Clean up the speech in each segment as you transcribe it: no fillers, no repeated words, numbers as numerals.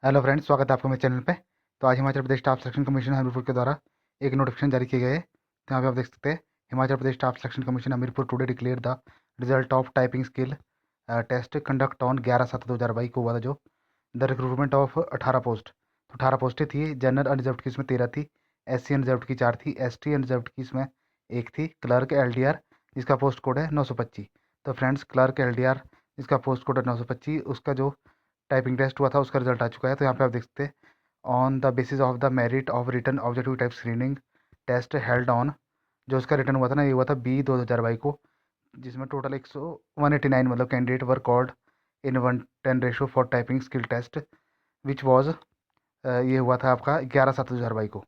Hello friends, स्वागत है आपका मेरे चैनल पे। तो आज Himachal Pradesh staff selection commission Hamirpur के द्वारा एक नोटिफिकेशन जारी किए गए हैं। तो यहाँ पे आप देख सकते हैं, Himachal Pradesh staff selection commission Hamirpur today declare the result of typing skill test conduct on 11/7/2022 को हुआ था, जो द रिक्रूटमेंट ऑफ 18 पोस्ट। तो 18 पोस्टें थी। जनरल अनरिजर्व की इसमें 13 थी, SC अनरिजर्व की 4 थी, ST अनरिजर्व की इसमें 1 थी। क्लर्क LDR जिसका पोस्ट कोड है 925। तो फ्रेंड्स, क्लर्क LDR जिसका पोस्ट कोड है 925, उसका जो टाइपिंग टेस्ट हुआ था उसका रिजल्ट आ चुका है। तो यहाँ पे आप देख सकते हैं, on the basis of the merit of written objective type screening test held on, जो उसका रिटर्न हुआ था ना, ये हुआ था 20/2/2022 को, जिसमें टोटल 189 मतलब candidate were called in 1:10 for typing skill test which was, ये हुआ था आपका 11/7/2022 को।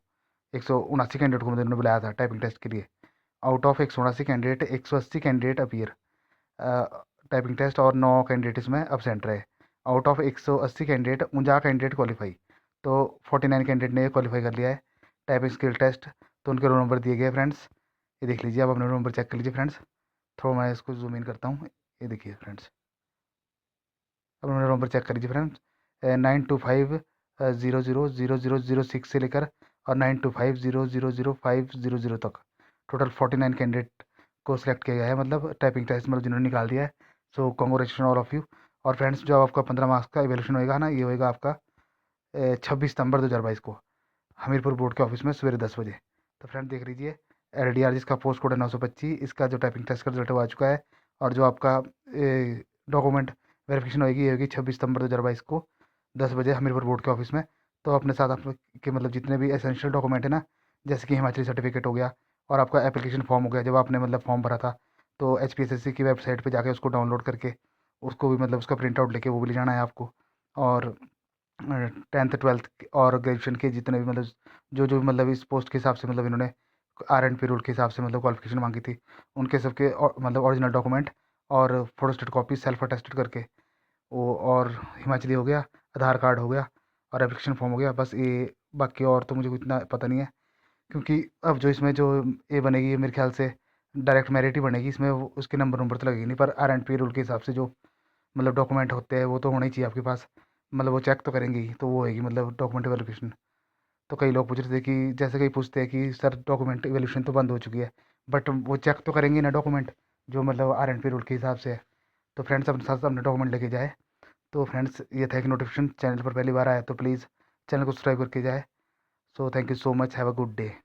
179 कैंडिडेट को मतलब उन्होंने बुलाया था टाइपिंग टेस्ट के लिए। Out of 179 candidate 180 candidate appear typing test, और 9 कैंडिडेट इसमें अबसेंट रहे। Out of 180 candidate 49 candidate qualify. तो 49 कैंडिडेट ने क्वालिफाई कर लिया है टाइपिंग स्किल टेस्ट। तो उनके रोल नंबर दिए गए फ्रेंड्स, ये देख लीजिए, आप अपने रोल नंबर चेक कर लीजिए फ्रेंड्स। थोड़ा मैं इसको जूम इन करता हूँ, ये देखिए फ्रेंड्स, अब अपने रोल नंबर चेक कर लीजिए फ्रेंड्स। 9250000006 से लेकर और 9250000500 तक टोटल 49 कैंडिडेट को सिलेक्ट किया गया है, मतलब टाइपिंग टेस्ट मतलब जिन्होंने निकाल दिया है। So congratulation all of you. और फ्रेंड्स, जो आपका 15 मार्क्स का इवेल्यूशन होएगा ना, ये होएगा आपका 26 सितंबर 2022 को हमीरपुर बोर्ड के ऑफिस में सवेरे 10 बजे। तो फ्रेंड देख लीजिए, LDR जिसका पोस्ट कोड है 925, इसका जो टाइपिंग टेस्ट का रिजल्ट आ चुका है। और जो आपका डॉक्यूमेंट वेरिफिकेशन होगी, ये होगी 26 सितंबर 2022 को 10 बजे हमीरपुर बोर्ड के ऑफिस में। तो अपने साथ आपके मतलब जितने भी एसेंशियल डॉक्यूमेंट है ना, जैसे कि हिमाचली सर्टिफिकेट हो गया और आपका एप्लीकेशन फॉर्म हो गया, जब आपने मतलब फॉर्म भरा था, तो HPSSC की वेबसाइट पे जाके उसको डाउनलोड करके उसको भी मतलब उसका प्रिंट आउट लेके वो भी ले जाना है आपको। और 10th 12th और ग्रेजुएशन के जितने भी मतलब जो जो भी मतलब इस पोस्ट के हिसाब से मतलब इन्होंने R&P रूल के हिसाब से मतलब क्वालिफिकेशन मांगी थी, उनके सबके मतलब ओरिजिनल डॉक्यूमेंट और फोटोस्टेट कॉपी सेल्फ अटेस्टेड करके वो, और हिमाचली हो गया, आधार कार्ड हो गया और एप्लीकेशन फॉर्म हो गया, बस ये। बाकी और तो मुझे कुछ इतना पता नहीं है, क्योंकि अब जो इसमें जो ये बनेगी, ये मेरे ख्याल से डायरेक्ट मेरिट ही बनेगी इसमें, उसके नंबर नंबर तो लगेगी नहीं, पर R&P रूल के हिसाब से जो मतलब डॉक्यूमेंट होते हैं वो तो होने ही चाहिए आपके पास। मतलब वो चेक तो करेंगे ही, तो वो होएगी मतलब डॉक्यूमेंट वेरिफिकेशन। तो कई लोग पूछ रहे थे कि जैसे कई पूछते हैं कि सर डॉक्यूमेंट वेरिफिकेशन तो बंद हो चुकी है, बट वो चेक तो करेंगे ना डॉक्यूमेंट, जो मतलब R&P रूल के हिसाब से है। तो फ्रेंड्स, अपने साथ अपने डॉक्यूमेंट लेके जाए। तो फ्रेंड्स, ये था एक नोटिफिकेशन, चैनल पर पहली बार आया तो प्लीज़ चैनल को सब्सक्राइब करके जाए। So thank you so much, have a good day.